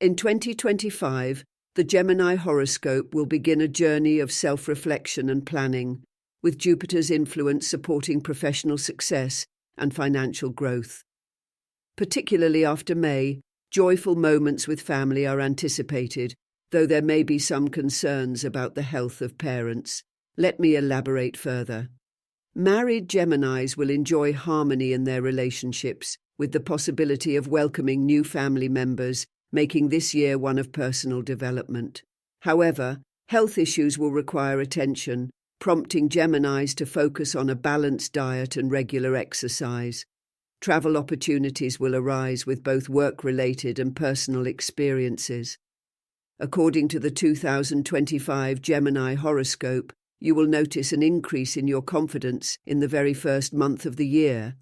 In 2025, the Gemini horoscope will begin a journey of self-reflection and planning, with Jupiter's influence supporting professional success and financial growth. Particularly after May, joyful moments with family are anticipated, though there may be some concerns about the health of parents. Let me elaborate further. Married Geminis will enjoy harmony in their relationships, with the possibility of welcoming new family members, making this year one of personal development. However, health issues will require attention, prompting Geminis to focus on a balanced diet and regular exercise. Travel opportunities will arise with both work-related and personal experiences. According to the 2025 Gemini horoscope, you will notice an increase in your confidence in the very first month of the year.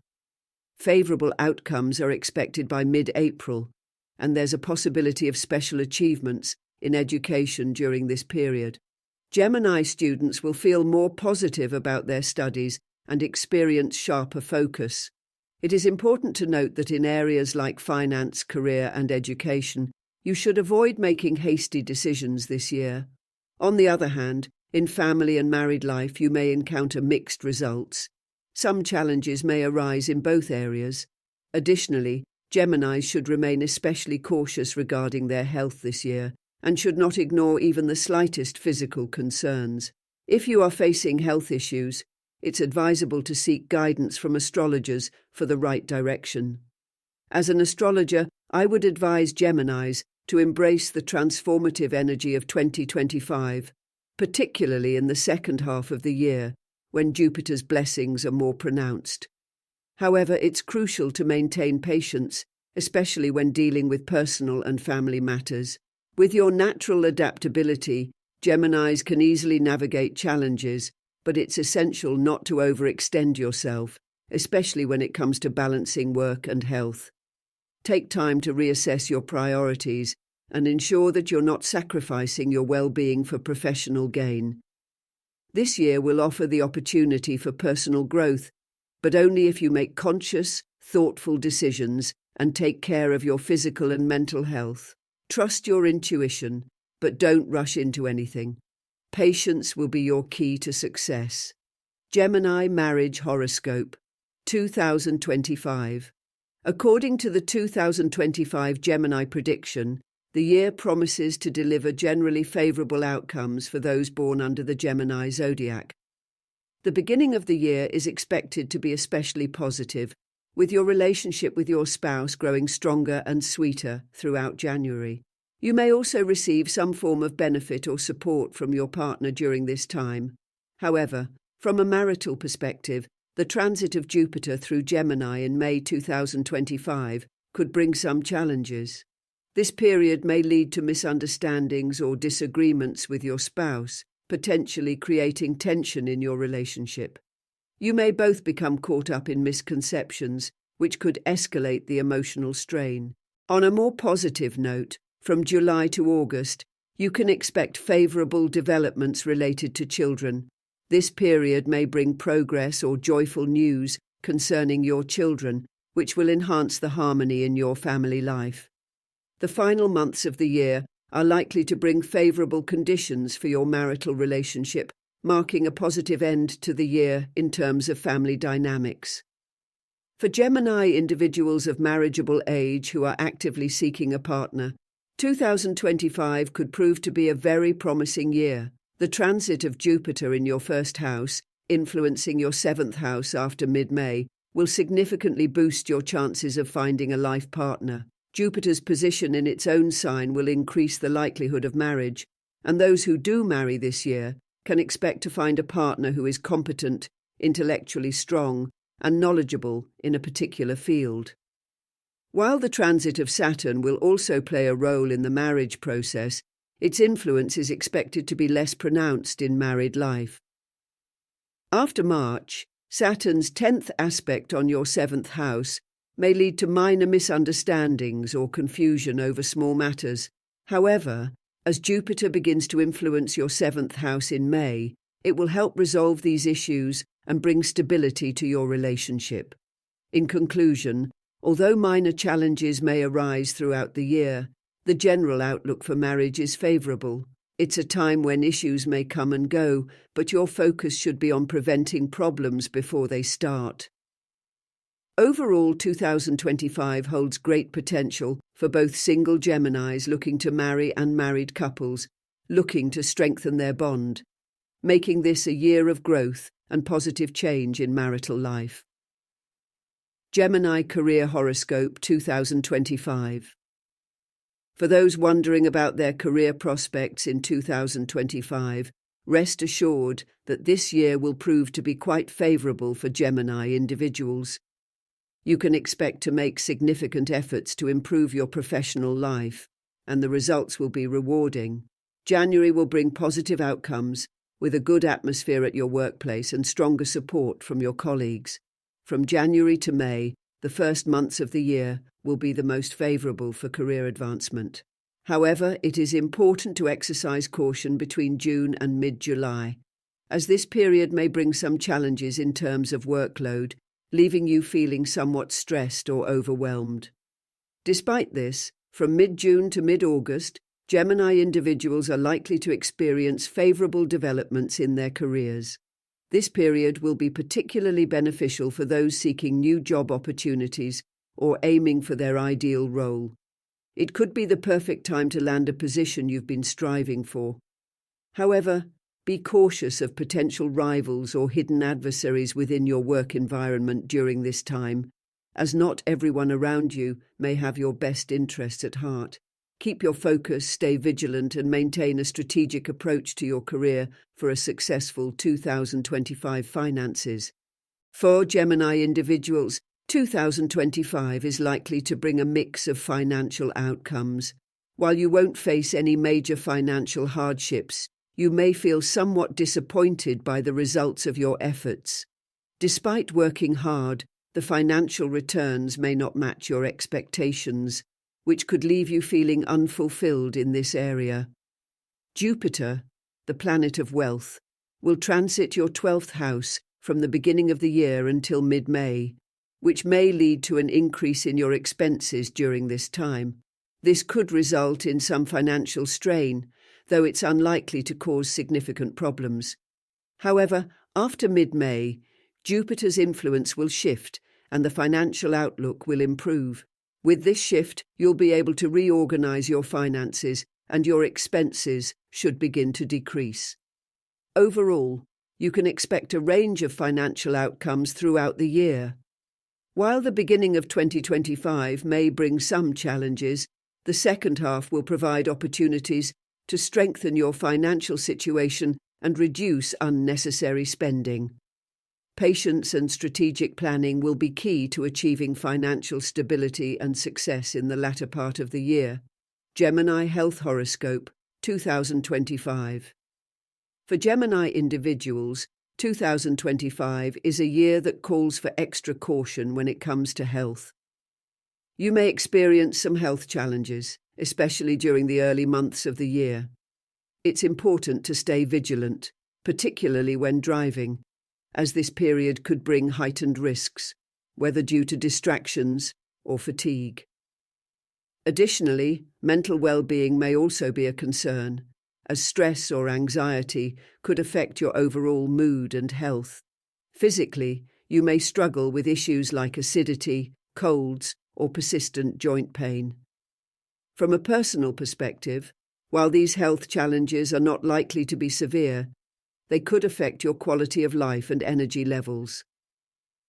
Favorable outcomes are expected by mid-April, and there's a possibility of special achievements in education during this period. Gemini students will feel more positive about their studies and experience sharper focus. It is important to note that in areas like finance, career, and education, you should avoid making hasty decisions this year. On the other hand, in family and married life, you may encounter mixed results. Some challenges may arise in both areas. Additionally, Geminis should remain especially cautious regarding their health this year and should not ignore even the slightest physical concerns. If you are facing health issues, it's advisable to seek guidance from astrologers for the right direction. As an astrologer, I would advise Geminis to embrace the transformative energy of 2025, particularly in the second half of the year, when Jupiter's blessings are more pronounced. However, it's crucial to maintain patience, especially when dealing with personal and family matters. With your natural adaptability, Geminis can easily navigate challenges, but it's essential not to overextend yourself, especially when it comes to balancing work and health. Take time to reassess your priorities and ensure that you're not sacrificing your well-being for professional gain. This year will offer the opportunity for personal growth, but only if you make conscious, thoughtful decisions and take care of your physical and mental health. Trust your intuition, but don't rush into anything. Patience will be your key to success. Gemini Marriage Horoscope, 2025. According to the 2025 Gemini prediction, the year promises to deliver generally favorable outcomes for those born under the Gemini Zodiac. The beginning of the year is expected to be especially positive, with your relationship with your spouse growing stronger and sweeter throughout January. You may also receive some form of benefit or support from your partner during this time. However, from a marital perspective, the transit of Jupiter through Gemini in May 2025 could bring some challenges. This period may lead to misunderstandings or disagreements with your spouse, potentially creating tension in your relationship. You may both become caught up in misconceptions, which could escalate the emotional strain. On a more positive note, from July to August, you can expect favorable developments related to children. This period may bring progress or joyful news concerning your children, which will enhance the harmony in your family life. The final months of the year are likely to bring favorable conditions for your marital relationship, marking a positive end to the year in terms of family dynamics. For Gemini individuals of marriageable age who are actively seeking a partner, 2025 could prove to be a very promising year. The transit of Jupiter in your first house, influencing your seventh house after mid-May, will significantly boost your chances of finding a life partner. Jupiter's position in its own sign will increase the likelihood of marriage, and those who do marry this year can expect to find a partner who is competent, intellectually strong, and knowledgeable in a particular field. While the transit of Saturn will also play a role in the marriage process, its influence is expected to be less pronounced in married life. After March, Saturn's 10th aspect on your 7th house may lead to minor misunderstandings or confusion over small matters. However, as Jupiter begins to influence your 7th house in May, it will help resolve these issues and bring stability to your relationship. In conclusion, although minor challenges may arise throughout the year, The general outlook for marriage is favorable. It's a time when issues may come and go, but your focus should be on preventing problems before they start. Overall, 2025 holds great potential for both single Geminis looking to marry and married couples looking to strengthen their bond, making this a year of growth and positive change in marital life. Gemini Career Horoscope 2025. For those wondering about their career prospects in 2025, rest assured that this year will prove to be quite favorable for Gemini individuals. You can expect to make significant efforts to improve your professional life, and the results will be rewarding. January will bring positive outcomes, with a good atmosphere at your workplace and stronger support from your colleagues. From January to May, the first months of the year will be the most favorable for career advancement. However, it is important to exercise caution between June and mid-July, as this period may bring some challenges in terms of workload, leaving you feeling somewhat stressed or overwhelmed. Despite this, from mid-June to mid-August, Gemini individuals are likely to experience favorable developments in their careers. This period will be particularly beneficial for those seeking new job opportunities or aiming for their ideal role. It could be the perfect time to land a position you've been striving for. However, be cautious of potential rivals or hidden adversaries within your work environment during this time, as not everyone around you may have your best interests at heart. Keep your focus, stay vigilant, and maintain a strategic approach to your career for a successful 2025 finances. For Gemini individuals, 2025 is likely to bring a mix of financial outcomes. While you won't face any major financial hardships, you may feel somewhat disappointed by the results of your efforts. Despite working hard, the financial returns may not match your expectations, which could leave you feeling unfulfilled in this area. Jupiter, the planet of wealth, will transit your 12th house from the beginning of the year until mid-May, which may lead to an increase in your expenses during this time. This could result in some financial strain, though it's unlikely to cause significant problems. However, after mid-May, Jupiter's influence will shift and the financial outlook will improve. With this shift, you'll be able to reorganize your finances and your expenses should begin to decrease. Overall, you can expect a range of financial outcomes throughout the year. While the beginning of 2025 may bring some challenges, the second half will provide opportunities to strengthen your financial situation and reduce unnecessary spending. Patience and strategic planning will be key to achieving financial stability and success in the latter part of the year. Gemini Health Horoscope 2025. For Gemini individuals, 2025 is a year that calls for extra caution when it comes to health. You may experience some health challenges, especially during the early months of the year. It's important to stay vigilant, particularly when driving, as this period could bring heightened risks, whether due to distractions or fatigue. Additionally, mental well-being may also be a concern, as stress or anxiety could affect your overall mood and health. Physically, you may struggle with issues like acidity, colds, or persistent joint pain. From a personal perspective, while these health challenges are not likely to be severe, they could affect your quality of life and energy levels.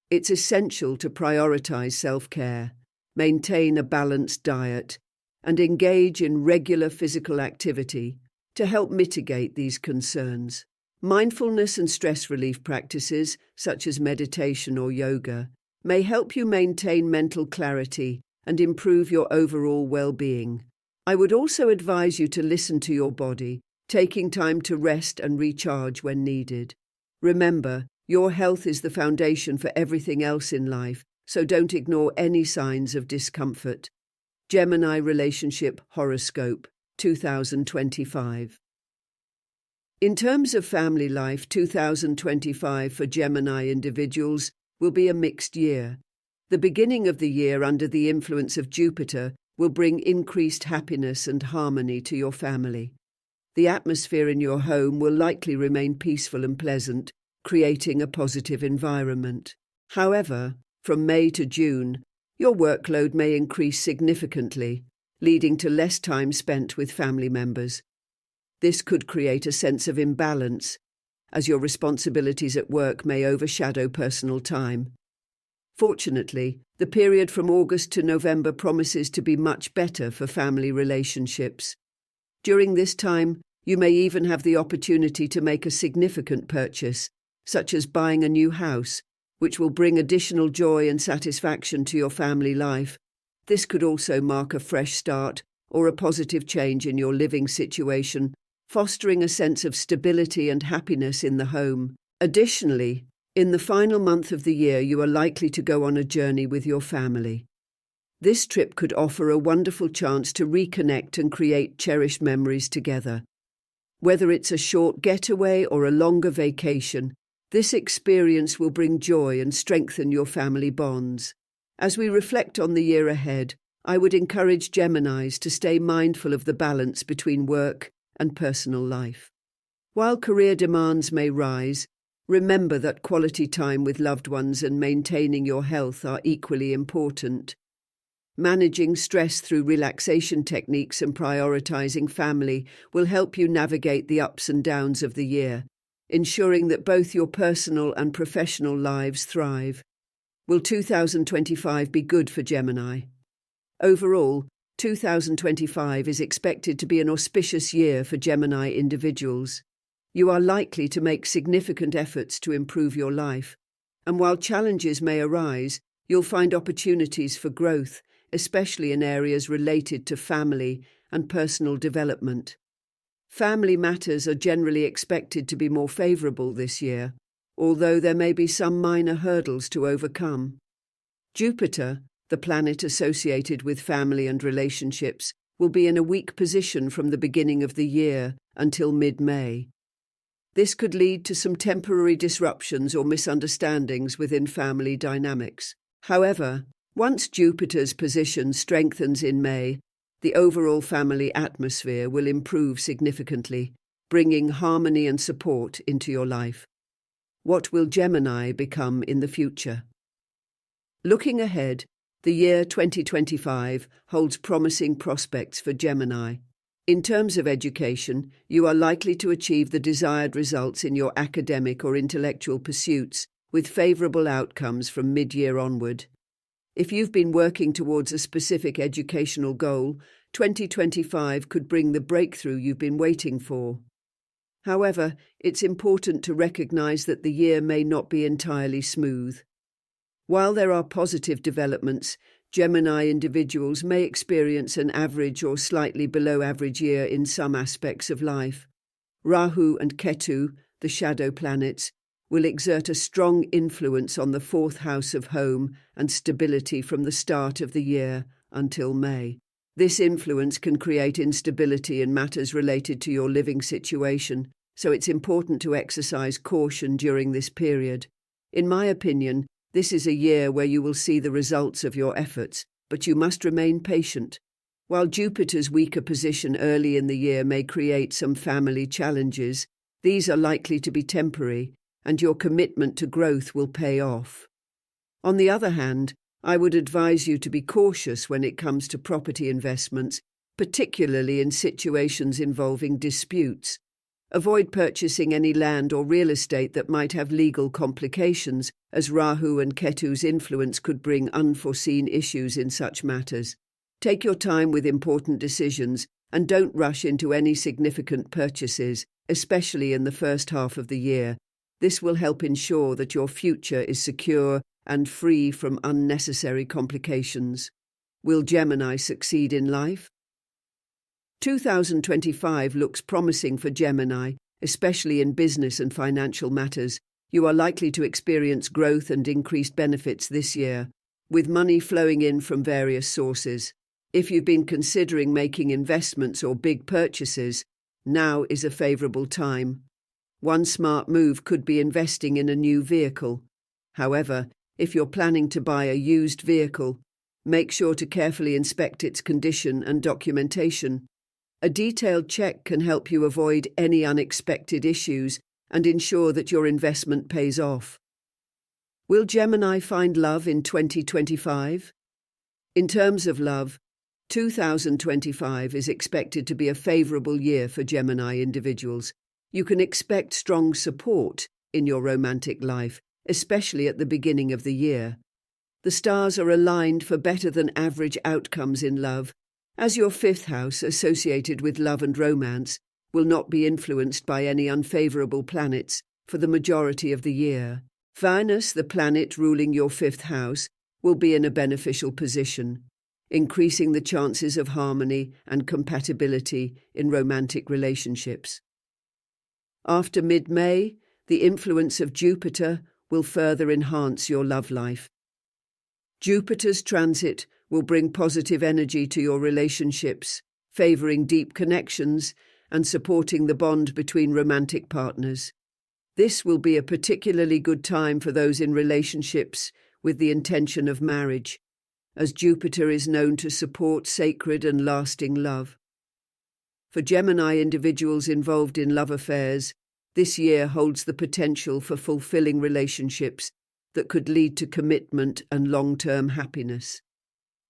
It's essential to prioritize self-care, maintain a balanced diet, and engage in regular physical activity to help mitigate these concerns. Mindfulness and stress relief practices, such as meditation or yoga, may help you maintain mental clarity and improve your overall well-being. I would also advise you to listen to your body, taking time to rest and recharge when needed. Remember, your health is the foundation for everything else in life, so don't ignore any signs of discomfort. Gemini Relationship Horoscope 2025. In terms of family life, 2025 for Gemini individuals will be a mixed year. The beginning of the year under the influence of Jupiter will bring increased happiness and harmony to your family. The atmosphere in your home will likely remain peaceful and pleasant, creating a positive environment. However, from May to June, your workload may increase significantly, leading to less time spent with family members. This could create a sense of imbalance, as your responsibilities at work may overshadow personal time. Fortunately, the period from August to November promises to be much better for family relationships. During this time, you may even have the opportunity to make a significant purchase, such as buying a new house, which will bring additional joy and satisfaction to your family life. This could also mark a fresh start or a positive change in your living situation, fostering a sense of stability and happiness in the home. Additionally, in the final month of the year, you are likely to go on a journey with your family. This trip could offer a wonderful chance to reconnect and create cherished memories together. Whether it's a short getaway or a longer vacation, this experience will bring joy and strengthen your family bonds. As we reflect on the year ahead, I would encourage Geminis to stay mindful of the balance between work and personal life. While career demands may rise, remember that quality time with loved ones and maintaining your health are equally important. Managing stress through relaxation techniques and prioritizing family will help you navigate the ups and downs of the year, ensuring that both your personal and professional lives thrive. Will 2025 be good for Gemini? Overall, 2025 is expected to be an auspicious year for Gemini individuals. You are likely to make significant efforts to improve your life, and while challenges may arise, you'll find opportunities for growth, especially in areas related to family and personal development. Family matters are generally expected to be more favorable this year, although there may be some minor hurdles to overcome. Jupiter, the planet associated with family and relationships, will be in a weak position from the beginning of the year until mid-May. This could lead to some temporary disruptions or misunderstandings within family dynamics. However, once Jupiter's position strengthens in May, the overall family atmosphere will improve significantly, bringing harmony and support into your life. What will Gemini become in the future? Looking ahead, the year 2025 holds promising prospects for Gemini. In terms of education, you are likely to achieve the desired results in your academic or intellectual pursuits, with favorable outcomes from mid-year onward. If you've been working towards a specific educational goal, 2025 could bring the breakthrough you've been waiting for. However, it's important to recognize that the year may not be entirely smooth. While there are positive developments, Gemini individuals may experience an average or slightly below average year in some aspects of life. Rahu and Ketu, the shadow planets, will exert a strong influence on the fourth house of home and stability from the start of the year until May. This influence can create instability in matters related to your living situation, so it's important to exercise caution during this period. In my opinion, this is a year where you will see the results of your efforts, but you must remain patient. While Jupiter's weaker position early in the year may create some family challenges, these are likely to be temporary, and your commitment to growth will pay off. On the other hand, I would advise you to be cautious when it comes to property investments, particularly in situations involving disputes. Avoid purchasing any land or real estate that might have legal complications, as Rahu and Ketu's influence could bring unforeseen issues in such matters. Take your time with important decisions and don't rush into any significant purchases, especially in the first half of the year. This will help ensure that your future is secure and free from unnecessary complications. Will Gemini succeed in life? 2025 looks promising for Gemini, especially in business and financial matters. You are likely to experience growth and increased benefits this year, with money flowing in from various sources. If you've been considering making investments or big purchases, now is a favorable time. One smart move could be investing in a new vehicle. However, if you're planning to buy a used vehicle, Make sure to carefully inspect its condition and documentation. A detailed check can help you avoid any unexpected issues and ensure that your investment pays off. Will Gemini find love in 2025? In terms of love, 2025 is expected to be a favorable year for Gemini individuals. You can expect strong support in your romantic life, especially at the beginning of the year. The stars are aligned for better than average outcomes in love, as your fifth house, associated with love and romance, will not be influenced by any unfavorable planets for the majority of the year. Venus, the planet ruling your fifth house, will be in a beneficial position, increasing the chances of harmony and compatibility in romantic relationships. After mid-May, the influence of Jupiter will further enhance your love life. Jupiter's transit will bring positive energy to your relationships, favoring deep connections and supporting the bond between romantic partners. This will be a particularly good time for those in relationships with the intention of marriage, as Jupiter is known to support sacred and lasting love. For Gemini individuals involved in love affairs, this year holds the potential for fulfilling relationships that could lead to commitment and long-term happiness.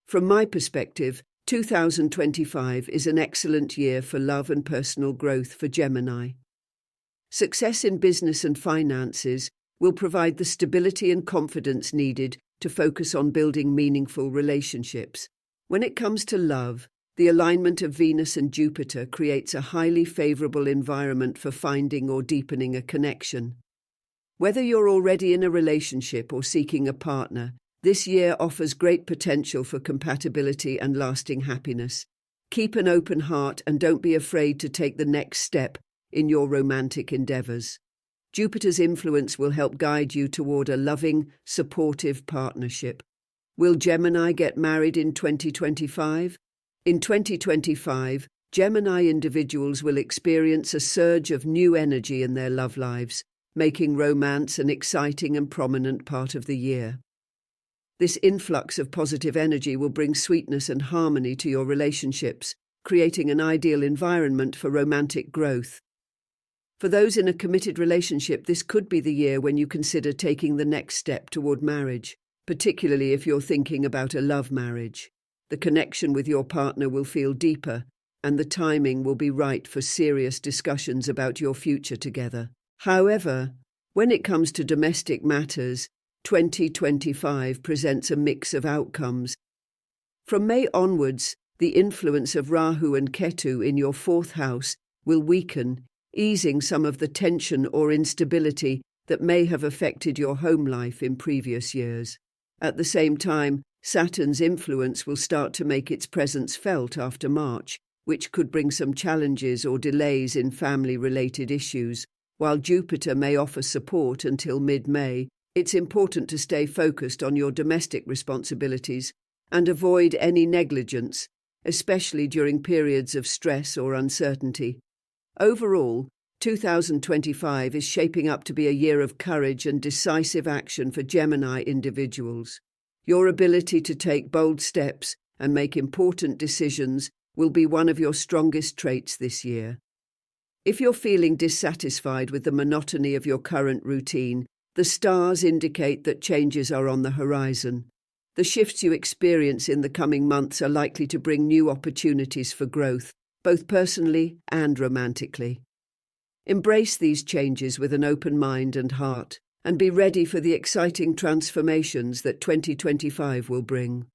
From my perspective, 2025 is an excellent year for love and personal growth for Gemini. Success in business and finances will provide the stability and confidence needed to focus on building meaningful relationships. When it comes to love, the alignment of Venus and Jupiter creates a highly favorable environment for finding or deepening a connection. Whether you're already in a relationship or seeking a partner, this year offers great potential for compatibility and lasting happiness. Keep an open heart and don't be afraid to take the next step in your romantic endeavors. Jupiter's influence will help guide you toward a loving, supportive partnership. Will Gemini get married in 2025? In 2025, Gemini individuals will experience a surge of new energy in their love lives, making romance an exciting and prominent part of the year. This influx of positive energy will bring sweetness and harmony to your relationships, creating an ideal environment for romantic growth. For those in a committed relationship, this could be the year when you consider taking the next step toward marriage, particularly if you're thinking about a love marriage. The connection with your partner will feel deeper, and the timing will be right for serious discussions about your future together. However, when it comes to domestic matters, 2025 presents a mix of outcomes. From May onwards, the influence of Rahu and Ketu in your fourth house will weaken, easing some of the tension or instability that may have affected your home life in previous years. At the same time, Saturn's influence will start to make its presence felt after March, which could bring some challenges or delays in family-related issues. While Jupiter may offer support until mid-May, it's important to stay focused on your domestic responsibilities and avoid any negligence, especially during periods of stress or uncertainty. Overall, 2025 is shaping up to be a year of courage and decisive action for Gemini individuals. Your ability to take bold steps and make important decisions will be one of your strongest traits this year. If you're feeling dissatisfied with the monotony of your current routine, the stars indicate that changes are on the horizon. The shifts you experience in the coming months are likely to bring new opportunities for growth, both personally and romantically. Embrace these changes with an open mind and heart, and be ready for the exciting transformations that 2025 will bring.